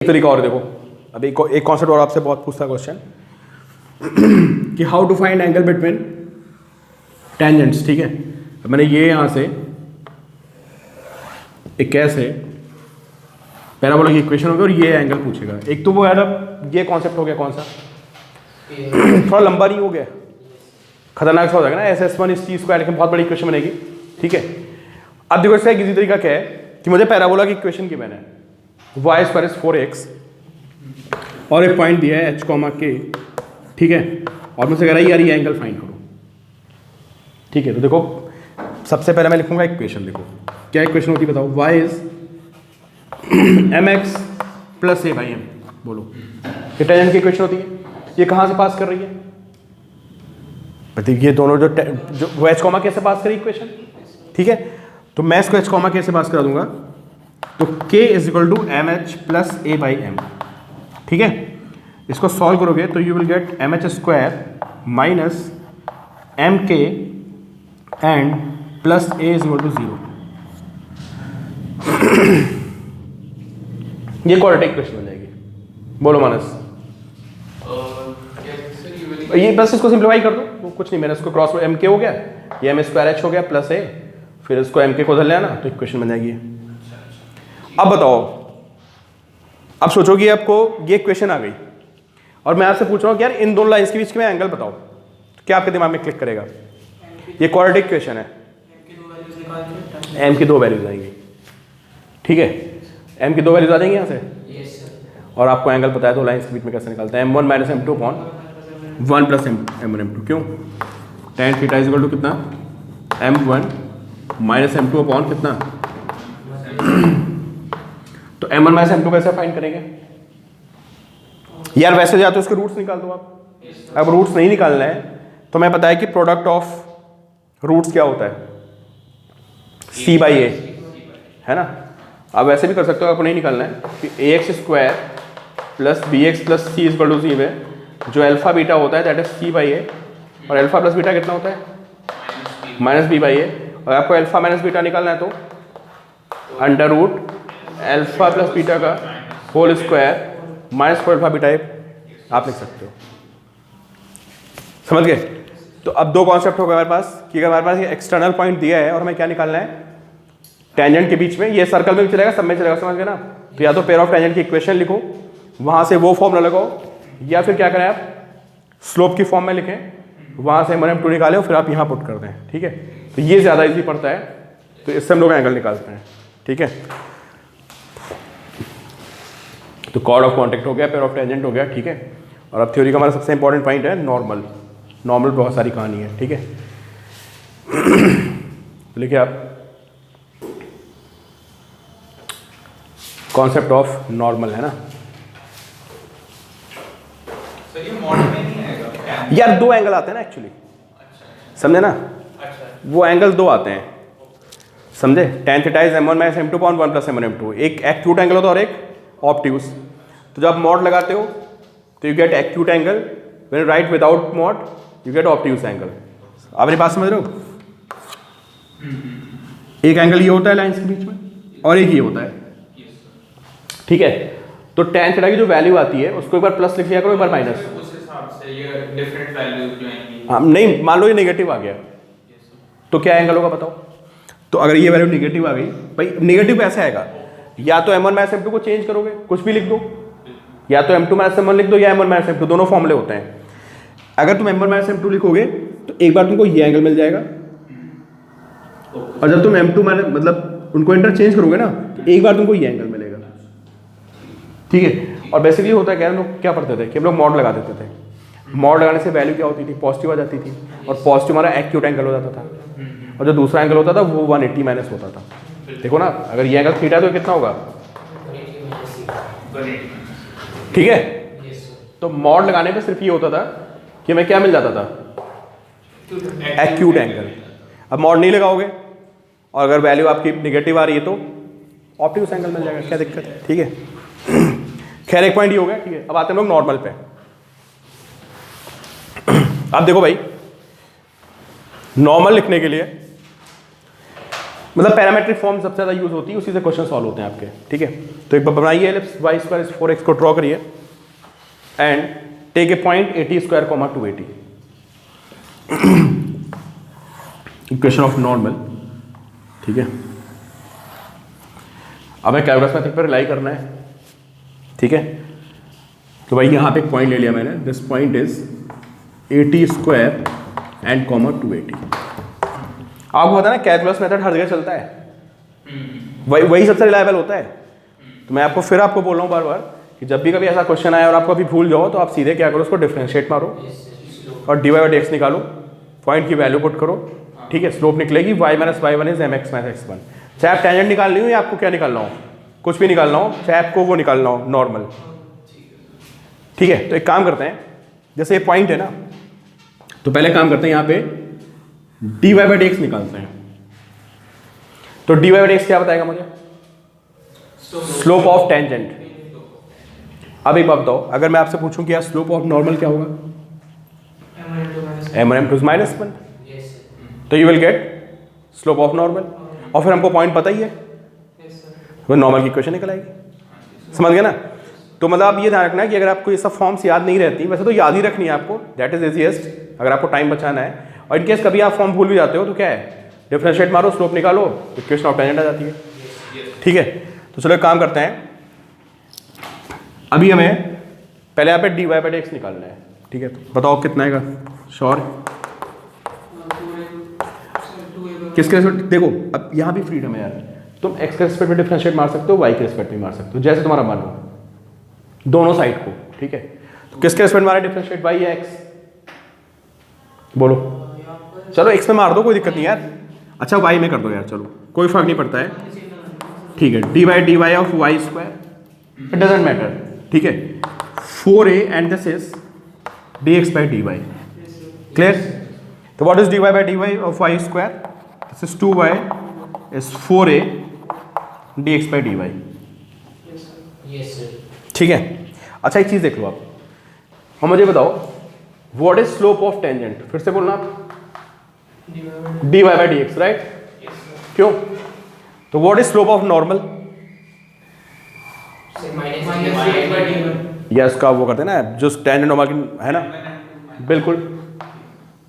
एक तरीका और देखो, अब एक कॉन्सेप्ट और आपसे बहुत पूछता क्वेश्चन कि how to find angle between tangents. ठीक है, अब मैंने ये यहाँ से एक कैसे पैराबोला की इक्वेशन होगी और ये एंगल पूछेगा। एक तो वो यार अब ये कॉन्सेप्ट हो गया कौन सा थोड़ा लंबा नहीं हो गया, खतरनाक सा हो जाएगा ना, एस एस वन इस टी स्क्वायर की बहुत बड़ी इक्वेशन बनेगी। ठीक है, अब देखो इसका किसी तरीका क्या है कि मुझे पैराबोला की इक्वेशन की मैंने वाई स्क्वायर इज 4x और एक पॉइंट दिया है h कॉमा के। ठीक है, और मुझसे कह रहा है यार ये एंगल फाइंड करो। ठीक है, तो देखो सबसे पहले मैं लिखूंगा इक्वेशन। देखो क्या इक्वेशन होती है बताओ, y is mx plus a by m। बोलो ये टेंजेंट की इक्वेशन होती है, ये कहाँ से पास कर रही है? ये दोनों जो वो h कॉमा के से पास करी इक्वेशन। ठीक है, तो मैं इसको h कॉमा के से पास करा दूंगा, तो k is equal to m h plus a by m. ठीक है, इसको सॉल्व करोगे तो you will get m h square minus m k and plus a is equal to 0। ये क्वाड्रेटिक इक्वेशन बन जाएगी। बोलो मानस, ये बस इसको सिंप्लीफाई कर दो, तो कुछ नहीं, मैंने इसको क्रॉस एम के हो गया, ये एम स्क्वायर एच हो गया प्लस ए, फिर इसको एम के को उधर ले आना तो इक्वेशन बन जाएगी। अब बताओ, अब सोचो कि आपको ये इक्वेशन आ गई और मैं आपसे पूछ रहा हूँ कि यार इन दोनों लाइंस के बीच में एंगल बताओ, तो क्या आपके दिमाग में क्लिक करेगा? ये क्वाड्रेटिक इक्वेशन है, एम की 2 वैल्यूज आएंगी। ठीक है, एम की 2 वैल्यूज आ जाएंगी यहाँ से, और आपको एंगल पता है तो लाइंस के बीच में कैसे निकलता है, m1 minus m2 upon 1 plus m1 m2। क्यों? tan theta is equal to कितना, m1 माइनस m2 अपॉन कितना, तो m1 माइनस m2 कैसे फाइंड करेंगे यार? वैसे या तो इसके रूट्स निकाल दो आप, अब रूट्स नहीं निकालना है तो मैं पता है कि प्रोडक्ट ऑफ रूट्स क्या होता है, c बाई ए, है ना। अब वैसे भी कर सकते हो, आपको नहीं निकालना है कि a x square plus b x plus c is equal to c में जो अल्फा बीटा होता है that is c by a, और अल्फा प्लस बीटा कितना होता है माइनस बी बाई ए, और आपको अल्फा माइनस बीटा निकालना है तो under root alpha plus beta का whole square minus four alpha beta आप लिख सकते हो। समझ गए? तो अब दो कॉन्सेप्ट हो गए हमारे पास कि अगर हमारे पास ये एक्सटर्नल पॉइंट दिया है और हमें क्या निकालना है टेंजेंट के बीच में, ये सर्कल में भी चलेगा सब में चलेगा, समझ गए ना। तो या तो पेयर ऑफ टेंजेंट की इक्वेशन लिखो, वहां से वो फॉर्मूला लगाओ, या फिर क्या करें आप स्लोप की फॉर्म में लिखें, वहां से m1 m2 निकालें और फिर आप यहाँ पुट कर दें। ठीक है, तो ये ज़्यादा इजी पड़ता है, तो इससे हम लोग एंगल निकालते हैं। ठीक है, तो कॉर्ड ऑफ कॉन्टेक्ट हो गया, पेयर ऑफ टेंजेंट हो गया। ठीक है, और अब थ्योरी का हमारा सबसे इंपॉर्टेंट पॉइंट है नॉर्मल। नॉर्मल बहुत सारी कहानी है। ठीक है, तो लिखिए आप कॉन्सेप्ट ऑफ नॉर्मल, है ना। सर ये मॉडल में नहीं आएगा यार दो एंगल आते हैं ना एक्चुअली, समझे ना। वो एंगल दो आते हैं, समझे। tan theta is m1 minus m2 upon 1 plus m1 m2, एक एक्यूट एंगल होता है और एक ऑब्ट्यूस। तो जब मॉड लगाते हो तो you get acute angle, when right without mod you get obtuse angle. आप मेरी बात समझ रहे हो? एक एंगल ये होता है लाइंस के बीच में और एक ये होता है। ठीक है, तो tan थीटा की जो वैल्यू आती है उसको एक बार प्लस लिख लिया करो, एक बार माइनस। उस हिसाब से ये डिफरेंट वैल्यूज जो आएंगी। हाँ, नहीं मान लो ये नेगेटिव आ गया तो क्या एंगल होगा बताओ। तो अगर ये वैल्यू नेगेटिव आ गई, भाई नेगेटिव कैसे आएगा, या तो m1 माइनस m2 को चेंज करोगे, कुछ भी लिख दो, या तो m2 माइनस m1 लिख दो या m1 माइनस m2, दोनों फॉर्मूले होते हैं। अगर तुम m1 माइनस m2 लिखोगे तो एक बार तुमको ये एंगल मिल जाएगा, और जब तुम m2 माइनस मतलब उनको इंटरचेंज करोगे ना तो एक बार तुमको ये एंगल मिलेगा। ठीक है, और बेसिकली होता है क्या, हम लोग क्या पढ़ते थे कि हम लोग मॉड लगा देते थे। मॉड लगाने से वैल्यू क्या होती थी, पॉजिटिव आ जाती थी, और पॉजिटिव हमारा एक्यूट एंगल हो जाता था, और जो दूसरा एंगल होता था वो 180 माइनस होता था। देखो ना, अगर ये एंगल थीटा तो कितना होगा, ठीक है। तो मॉड लगाने पे सिर्फ ये होता था कि हमें क्या मिल जाता था, एक्यूट एंगल। अब मॉड नहीं लगाओगे और अगर वैल्यू आपकी निगेटिव आ रही है तो ऑब्ट्यूस एंगल मिल जाएगा, क्या दिक्कत है। ठीक है, खैर एक पॉइंट ये हो गया। ठीक है, अब आते हैं लोग नॉर्मल पे। अब देखो भाई, नॉर्मल लिखने के लिए मतलब पैरामेट्रिक फॉर्म सबसे ज़्यादा यूज होती है, उसी से क्वेश्चन सॉल्व होते हैं आपके, ठीक है। तो एक बार बनाइए ellipse y square is 4x को ड्रॉ करिए and take a point 80 square comma 280, equation of normal, ठीक है। अब हमें कैलकुलस मेथड पर रिलाई करना है, ठीक है। तो भाई यहाँ पे एक पॉइंट ले लिया मैंने, this point is 80 square and comma 280। आपको पता है ना कैलकुलस मेथड हर जगह चलता है, वही सबसे रिलायबल होता है। तो मैं आपको बोल रहा हूँ बार बार कि जब भी कभी ऐसा क्वेश्चन आए और आपको अभी भूल जाओ तो आप सीधे क्या करो, उसको डिफरेंशिएट मारो और dy बाई dx निकालो, पॉइंट की वैल्यू पुट करो, ठीक है। स्लोप निकलेगी y minus y one is mx minus x1। चाहे आप टेंजेंट निकालनी हो या आपको क्या निकालना हो, कुछ भी निकालना हो, चाहे आपको वो निकालना हो नॉर्मल, ठीक है। तो एक काम करते हैं, जैसे ये पॉइंट है ना, तो पहले काम करते हैं यहाँ पे dy बाई dx निकालते हैं। तो dy बाई dx क्या बताएगा मुझे, स्लोप ऑफ टेंजेंट। अब एक बात बताओ, अगर मैं आपसे पूछूं कि यार स्लोप ऑफ नॉर्मल क्या होगा, m1 माइनस 1, तो you will gate slope of normal, और फिर हमको पॉइंट पता ही है, तो नॉर्मल की इक्वेशन निकल आएगी, समझ गए ना। तो मतलब आप ये ध्यान रखना है कि अगर आपको ये सब फॉर्म्स याद नहीं रहती, वैसे तो याद ही रखनी है आपको, दैट इज इजीएस्ट अगर आपको टाइम बचाना है। और इनकेस कभी आप फॉर्म भूल भी जाते हो तो क्या है, डिफरेंशिएट मारो, स्लोप निकालो, इक्वेशन ऑफ टेंजेंट आ जाती है, ठीक है। तो चलो एक काम करते हैं, अभी हमें पहले यहाँ पे dy बाई dx निकालना है, ठीक है। तो बताओ कितना आएगा, श्योर किसके रिस्पेक्ट, देखो अब यहाँ भी फ्रीडम है यार, तुम x के रिस्पेक्ट में डिफरेंशिएट मार सकते हो, y के रिस्पेक्ट में मार सकते हो, जैसे तुम्हारा मन हो, दोनों साइड को, ठीक है। तो किसके रिस्पेक्ट मारा डिफरेंशिएट, y या x, बोलो। चलो x में मार दो, कोई दिक्कत नहीं यार, अच्छा y में कर दो यार, चलो कोई फर्क नहीं पड़ता है, ठीक है। dy by dy of y square, it doesn't matter, ठीक है। 4a and this is dx by dy, clear. तो what is dy by dy of y square, this is 2y is 4a dx by dy, ठीक है। अच्छा एक चीज देख लो आप, और मुझे बताओ what is slope of tangent, फिर से बोलना आप, dy बाई dx, राइट, क्यों। तो what is slope of normal, yes का वो करते हैं ना, जो टेंजेंट नॉर्मल की है ना, बिल्कुल,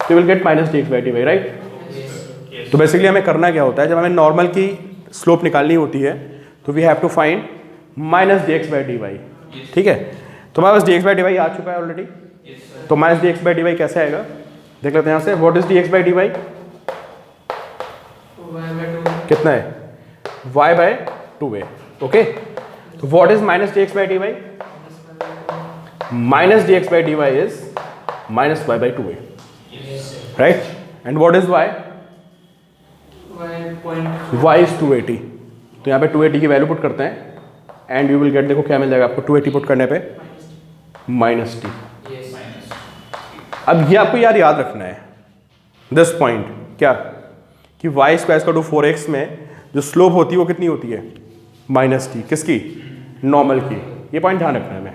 तो will get minus dx by dy, right. तो बेसिकली हमें करना क्या होता है, जब हमें नॉर्मल की स्लोप निकालनी होती है तो we have to find minus dx by dy, ठीक है। तो हमारे पास dx बाई dy आ चुका है ऑलरेडी, तो माइनस dx बाई dy कैसे आएगा, देख लेते हैं यहाँ से। What is dx by dy, कितना है, y बाई 2a, ओके। तो what is minus dx by dy, minus dx by dy is minus y by 2a, right. And what is y, y is 280, तो यहाँ पे 280 की value put करते हैं and you will gate, देखो क्या मिल जाएगा आपको 280 पुट करने पे, माइनस t। अब ये आपको यार याद रखना है दिस पॉइंट, क्या कि y स्क्वायर का टू 4x में जो स्लोप होती है वो कितनी होती है, माइनस t, किसकी, नॉर्मल की। ये पॉइंट ध्यान रखना है हमें,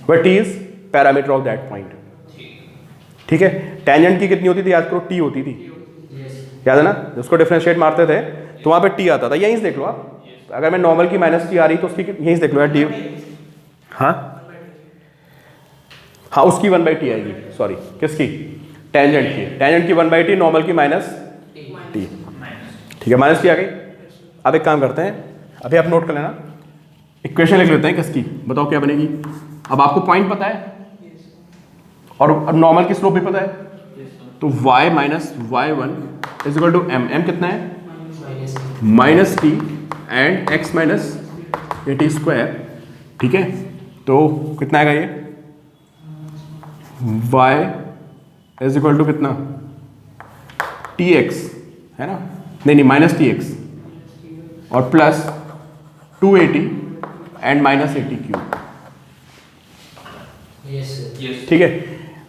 वह t is parameter of that point, ठीक है। टेंजेंट की कितनी होती थी, याद करो, t होती थी, याद है ना, उसको डिफरेंशिएट मारते थे तो वहाँ पे t आता था, यहीं से देख लो आप। अगर मैं नॉर्मल की माइनस t आ रही तो उसकी यहीं से देख लो यार, d, हाँ उसकी 1/t आएगी, सॉरी किसकी, टेंजेंट की 1/t, नॉर्मल की माइनस t, ठीक है, माइनस t आ गई। अब एक काम करते हैं, अभी आप नोट कर लेना, इक्वेशन लिख लेते हैं किसकी, बताओ क्या बनेगी। अब आपको पॉइंट पता है और नॉर्मल की स्लोप भी पता है, तो y minus y1 is equal to m कितना है, minus t and x minus 80 square, ठीक है। तो कितना आएगा ये, y इज इक्वल टू कितना, tx है ना, नहीं माइनस tx और प्लस 280 एंड माइनस 80 क्यूब, ठीक है।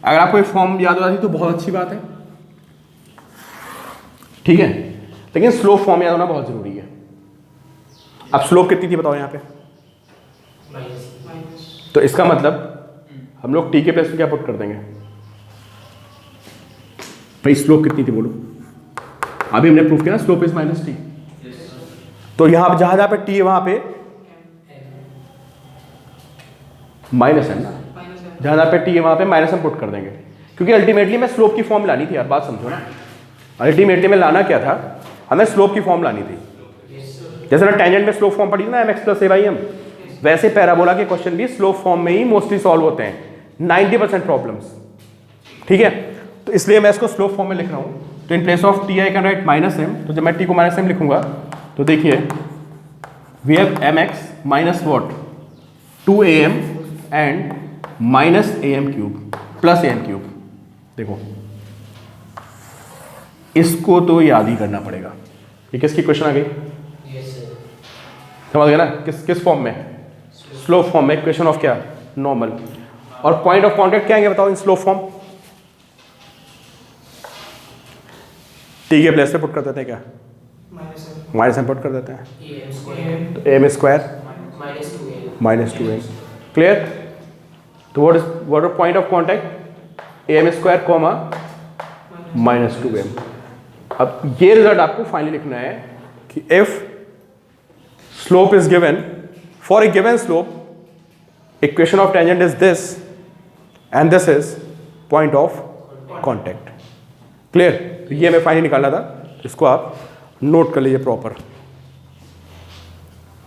अगर आपको ये फॉर्म याद हो जाती तो बहुत अच्छी बात है, ठीक है, लेकिन स्लोप फॉर्म याद होना बहुत जरूरी है। अब स्लोप कितनी थी बताओ यहाँ पे, तो इसका मतलब हम लोग t के प्लेस में क्या पुट कर देंगे, भाई स्लोप कितनी थी बोलो, अभी हमने प्रूफ किया ना, स्लोप इज माइनस t, तो यहाँ पे जहाँ पे टी है वहाँ पे माइनस एम ना, जहाँ पे टी है वहाँ पे माइनस एम पुट कर देंगे, क्योंकि अल्टीमेटली मैं स्लोप की फॉर्म लानी थी यार, बात समझो ना। अल्टीमेटली में लाना क्या था, हमें स्लोप की फॉर्म लानी थी। जैसे ना टेंजेंट में स्लोप फॉर्म पढ़ी थी ना, m x plus a by m, वैसे पैराबोला के क्वेश्चन भी स्लोप फॉर्म में ही मोस्टली सॉल्व होते हैं 90% प्रॉब्लम्स, ठीक है। तो इसलिए मैं इसको स्लोप फॉर्म में लिख रहा हूँ। तो in place of t I can write minus m, तो जब मैं टी को माइनस एम लिखूंगा तो देखिए we have m x minus what 2 AM and minus a m cube plus a m cube. देखो इसको तो याद ही करना पड़ेगा। ये किसकी क्वेश्चन आ गई? समझ गया ना, किस फॉर्म में? स्लोप फॉर्म में। इक्वेशन ऑफ क्या? नॉर्मल। और पॉइंट ऑफ कांटेक्ट क्या आएंगे बताओ इन स्लोप फॉर्म? टी के प्लेस पे पुट कर देते हैं क्या? माइनस एम पुट कर देते हैं, तो m square minus 2m। Clear? तो what is point of contact? M square comma minus 2m। अब ये रिजल्ट आपको फाइनली लिखना है कि if slope is given, for a given slope, equation of tangent is this and this is point of contact. Clear? तो ये हमें finally निकालना था, इसको आप नोट कर लीजिए प्रॉपर।